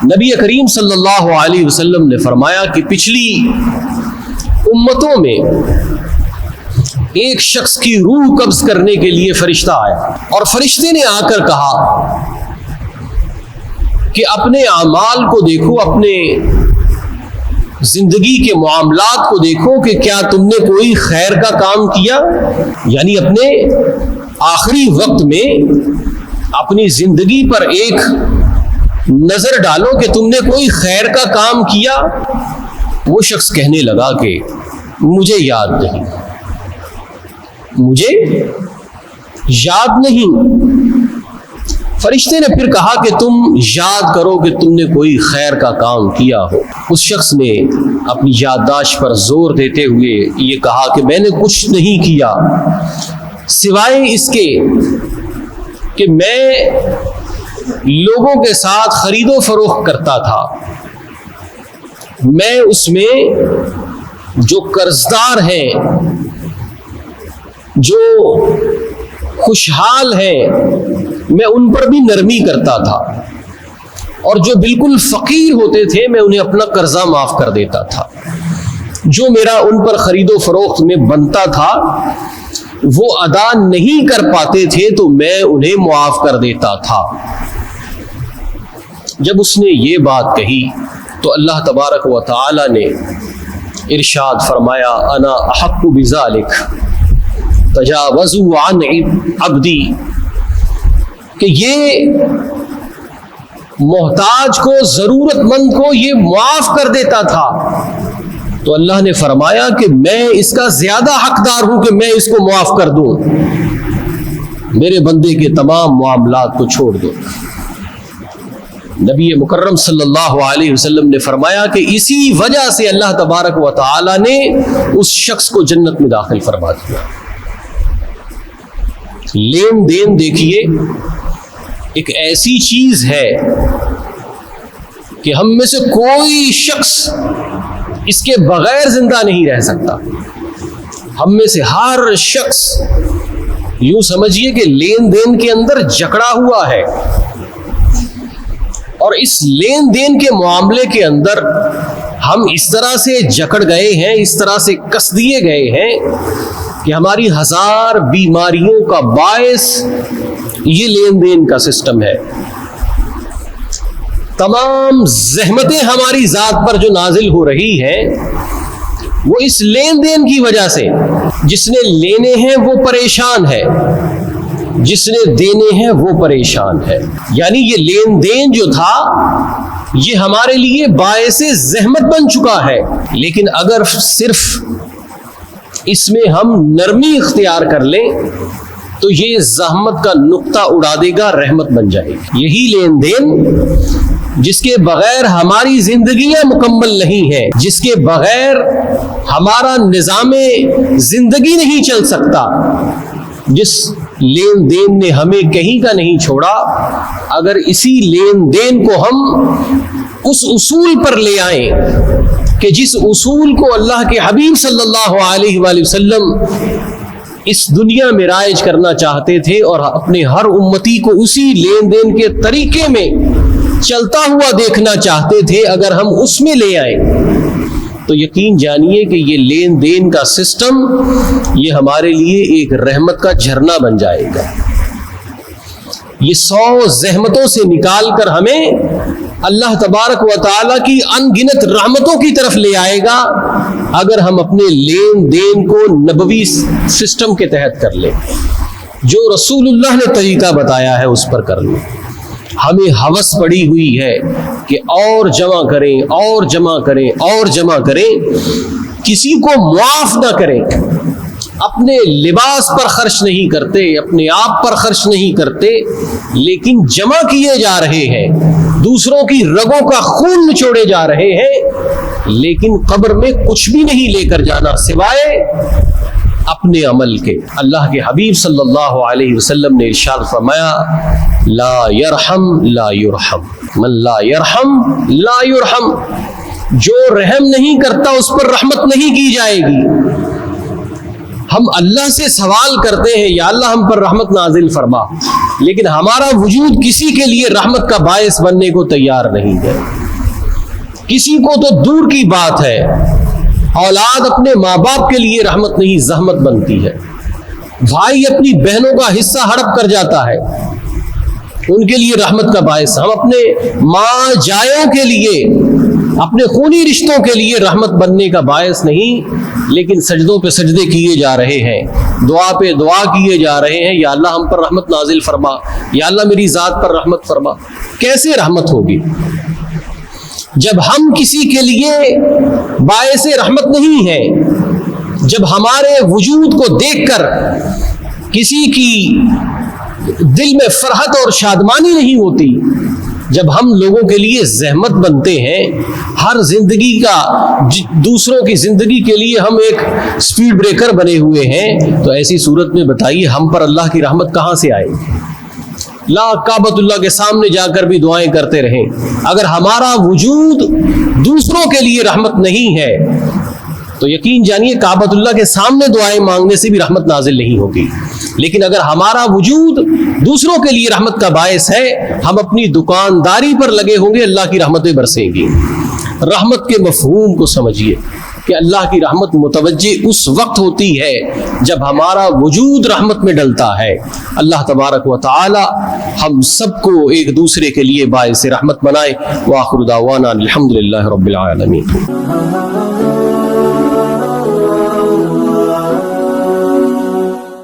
نبی کریم صلی اللہ علیہ وسلم نے فرمایا کہ پچھلی امتوں میں ایک شخص کی روح قبض کرنے کے لیے فرشتہ آیا اور فرشتے نے آ کر کہا کہ اپنے اعمال کو دیکھو، اپنے زندگی کے معاملات کو دیکھو کہ کیا تم نے کوئی خیر کا کام کیا، یعنی اپنے آخری وقت میں اپنی زندگی پر ایک نظر ڈالو کہ تم نے کوئی خیر کا کام کیا۔ وہ شخص کہنے لگا کہ مجھے یاد نہیں، مجھے یاد نہیں۔ فرشتے نے پھر کہا کہ تم یاد کرو کہ تم نے کوئی خیر کا کام کیا ہو۔ اس شخص نے اپنی یادداشت پر زور دیتے ہوئے یہ کہا کہ میں نے کچھ نہیں کیا سوائے اس کے کہ میں لوگوں کے ساتھ خرید و فروخت کرتا تھا، میں اس میں جو قرضدار ہیں، جو خوشحال ہیں، میں ان پر بھی نرمی کرتا تھا، اور جو بالکل فقیر ہوتے تھے میں انہیں اپنا قرضہ معاف کر دیتا تھا، جو میرا ان پر خرید و فروخت میں بنتا تھا وہ ادا نہیں کر پاتے تھے تو میں انہیں معاف کر دیتا تھا۔ جب اس نے یہ بات کہی تو اللہ تبارک و تعالی نے ارشاد فرمایا انا احق بذالک تجاوزوا عن عبدی، کہ یہ محتاج کو، ضرورت مند کو یہ معاف کر دیتا تھا، تو اللہ نے فرمایا کہ میں اس کا زیادہ حقدار ہوں کہ میں اس کو معاف کر دوں، میرے بندے کے تمام معاملات کو چھوڑ دو۔ نبی مکرم صلی اللہ علیہ وسلم نے فرمایا کہ اسی وجہ سے اللہ تبارک و تعالی نے اس شخص کو جنت میں داخل فرما دیا۔ لین دین دیکھیے ایک ایسی چیز ہے کہ ہم میں سے کوئی شخص اس کے بغیر زندہ نہیں رہ سکتا۔ ہم میں سے ہر شخص یوں سمجھیے کہ لین دین کے اندر جکڑا ہوا ہے، اور اس لین دین کے معاملے کے اندر ہم اس طرح سے جکڑ گئے ہیں، اس طرح سے کس دیے گئے ہیں کہ ہماری ہزار بیماریوں کا باعث یہ لین دین کا سسٹم ہے۔ تمام زحمتیں ہماری ذات پر جو نازل ہو رہی ہیں وہ اس لین دین کی وجہ سے، جس نے لینے ہیں وہ پریشان ہے، جس نے دینے ہیں وہ پریشان ہے۔ یعنی یہ لین دین جو تھا یہ ہمارے لیے باعث زحمت بن چکا ہے، لیکن اگر صرف اس میں ہم نرمی اختیار کر لیں تو یہ زحمت کا نقطہ اڑا دے گا، رحمت بن جائے گی۔ یہی لین دین جس کے بغیر ہماری زندگیاں مکمل نہیں ہیں، جس کے بغیر ہمارا نظام زندگی نہیں چل سکتا، جس لین دین نے ہمیں کہیں کا نہیں چھوڑا، اگر اسی لین دین کو ہم اس اصول پر لے آئیں کہ جس اصول کو اللہ کے حبیب صلی اللہ علیہ وآلہ وسلم اس دنیا میں رائج کرنا چاہتے تھے اور اپنے ہر امتی کو اسی لین دین کے طریقے میں چلتا ہوا دیکھنا چاہتے تھے، اگر ہم اس میں لے آئیں تو یقین جانیے کہ یہ لین دین کا سسٹم یہ ہمارے لیے ایک رحمت کا جھرنا بن جائے گا۔ یہ 100 زحمتوں سے نکال کر ہمیں اللہ تبارک و تعالیٰ کی ان گنت رحمتوں کی طرف لے آئے گا اگر ہم اپنے لین دین کو نبوی سسٹم کے تحت کر لیں، جو رسول اللہ نے طریقہ بتایا ہے اس پر کر لیں۔ ہمیں ہوس پڑی ہوئی ہے کہ اور جمع کریں، اور جمع کریں، اور جمع کریں، کسی کو معاف نہ کریں، اپنے لباس پر خرچ نہیں کرتے، اپنے آپ پر خرچ نہیں کرتے، لیکن جمع کیے جا رہے ہیں، دوسروں کی رگوں کا خون نچوڑے جا رہے ہیں، لیکن قبر میں کچھ بھی نہیں لے کر جانا سوائے اپنے عمل کے۔ اللہ کے حبیب صلی اللہ علیہ وسلم نے ارشاد فرمایا لا یرحم لا یرحم، من لا یرحم لا یرحم، جو رحم نہیں کرتا اس پر رحمت نہیں کی جائے گی۔ ہم اللہ سے سوال کرتے ہیں یا اللہ ہم پر رحمت نازل فرما، لیکن ہمارا وجود کسی کے لیے رحمت کا باعث بننے کو تیار نہیں ہے۔ کسی کو تو دور کی بات ہے، اولاد اپنے ماں باپ کے لیے رحمت نہیں زحمت بنتی ہے، بھائی اپنی بہنوں کا حصہ ہڑپ کر جاتا ہے، ان کے لیے رحمت کا باعث۔ ہم اپنے ماں جائوں کے لیے، اپنے خونی رشتوں کے لیے رحمت بننے کا باعث نہیں، لیکن سجدوں پہ سجدے کیے جا رہے ہیں، دعا پہ دعا کیے جا رہے ہیں، یا اللہ ہم پر رحمت نازل فرما، یا اللہ میری ذات پر رحمت فرما۔ کیسے رحمت ہوگی جب ہم کسی کے لیے باعث رحمت نہیں ہیں، جب ہمارے وجود کو دیکھ کر کسی کی دل میں فرحت اور شادمانی نہیں ہوتی، جب ہم لوگوں کے لیے زحمت بنتے ہیں، ہر زندگی کا دوسروں کی زندگی کے لیے ہم ایک سپیڈ بریکر بنے ہوئے ہیں، تو ایسی صورت میں بتائیے ہم پر اللہ کی رحمت کہاں سے آئے گی؟ لا کعبۃ اللہ کے سامنے جا کر بھی دعائیں کرتے رہیں، اگر ہمارا وجود دوسروں کے لیے رحمت نہیں ہے تو یقین جانیے کعبۃ اللہ کے سامنے دعائیں مانگنے سے بھی رحمت نازل نہیں ہوگی۔ لیکن اگر ہمارا وجود دوسروں کے لیے رحمت کا باعث ہے، ہم اپنی دکانداری پر لگے ہوں گے، اللہ کی رحمتیں برسیں گی۔ رحمت کے مفہوم کو سمجھیے کہ اللہ کی رحمت متوجہ اس وقت ہوتی ہے جب ہمارا وجود رحمت میں ڈلتا ہے۔ اللہ تبارک و تعالی ہم سب کو ایک دوسرے کے لیے باعث رحمت بنائے۔ وآخر دعوانا الحمدللہ رب العالمین۔